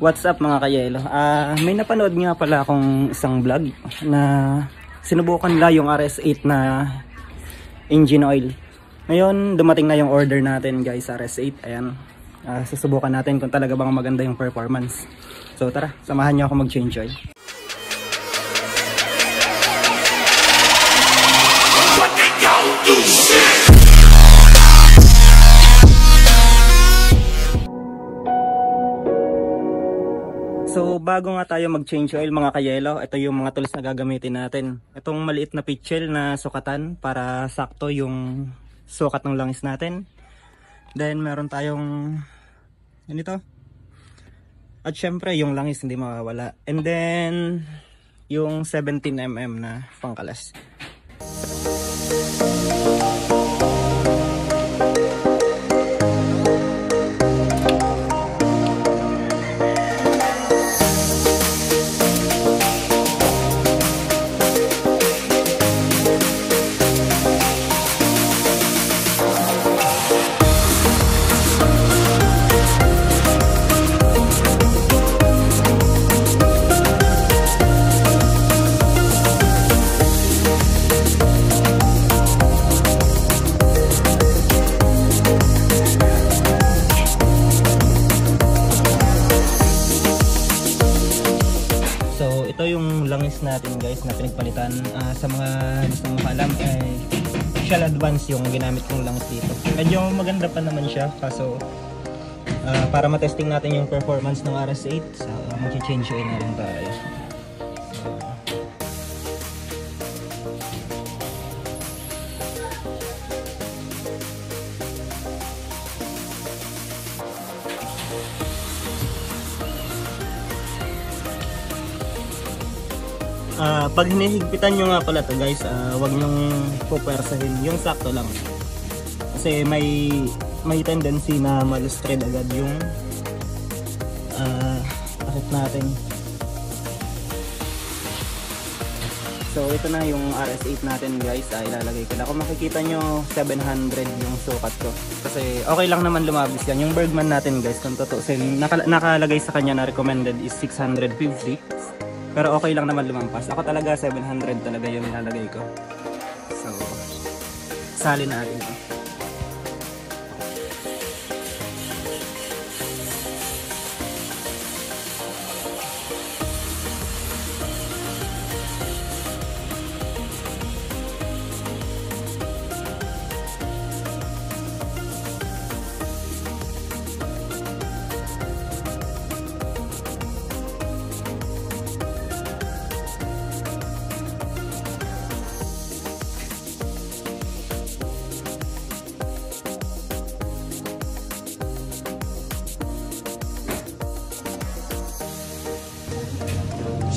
What's up mga kayelo? May napanood nga pala akong isang vlog na sinubukan nila yung RS8 na engine oil. Ngayon dumating na yung order natin guys, RS8. Ayan, susubukan natin kung talaga bang maganda yung performance. So tara, samahan nyo ako mag-change oil. So bago nga tayo mag-change oil mga kayelo, ito yung mga tools na gagamitin natin. Itong maliit na pitchel na sukatan para sakto yung sukat ng langis natin. Then meron tayong ganito. At syempre yung langis hindi mawawala. And then yung 17mm na pangkalas. Ito yung langis natin guys na pinagpalitan. Sa mga gustong makaalam ay Shell Advance yung ginamit kong langis dito. Medyo maganda pa naman siya, kaso para matesting natin yung performance ng RS8, so mag-change oil na rin tayo. Pag hinihigpitan nyo nga pala to guys, wag nyong pupersahin, yung sakto lang. Kasi may tendency na malustred agad yung takip natin. So ito na yung RS8 natin guys, ilalagay ko na. Kung makikita nyo 700 yung sukat ko. Kasi okay lang naman lumabis yan. Yung Bergman natin guys, kung tutusin, nakalagay sa kanya na recommended is 650. Pero okay lang naman lumampas. Ako talaga 700 talaga yung nilalagay ko. So, sali natin ito.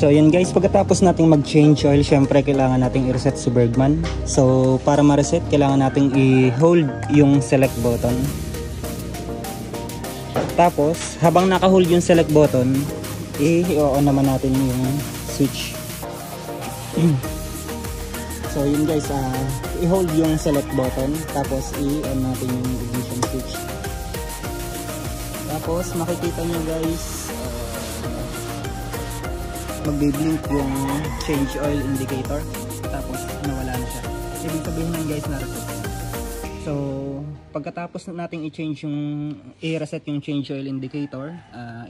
So yun guys, pagkatapos nating mag-change oil, syempre kailangan nating i-reset si Bergman. So para ma-reset, kailangan nating i-hold yung select button. Tapos, habang naka-hold yung select button, i-on naman natin yung switch. So yun guys, i-hold yung select button, tapos i-on natin yung ignition switch. Tapos makikita nyo guys, magbe-blink yung change oil indicator, tapos nawala na siya. Ibig sabihin nun guys na reset. So pagkatapos natin i-change yung i-reset yung change oil indicator,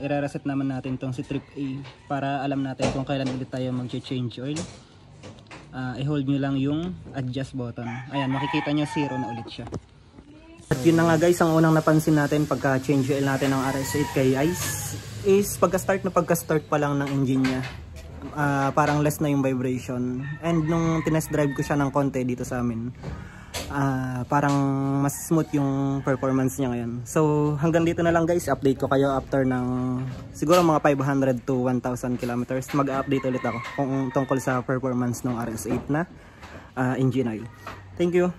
i-reset naman natin tong si Trip A para alam natin kung kailan ulit tayo mag-change oil. I-hold nyo lang yung adjust button. Ayan, makikita nyo 0 na ulit siya. At yun na nga guys, ang unang napansin natin pagka change oil natin ng RS8 kay Ice is pagka-start pa lang ng engine niya, parang less na yung vibration. And nung tinest drive ko siya ng konti dito sa amin, parang mas smooth yung performance niya ngayon. So hanggang dito na lang guys, update ko kayo after ng siguro mga 500 to 1,000 kilometers. Mag-update ulit ako kung tungkol sa performance ng RS8 na engine oil. Thank you.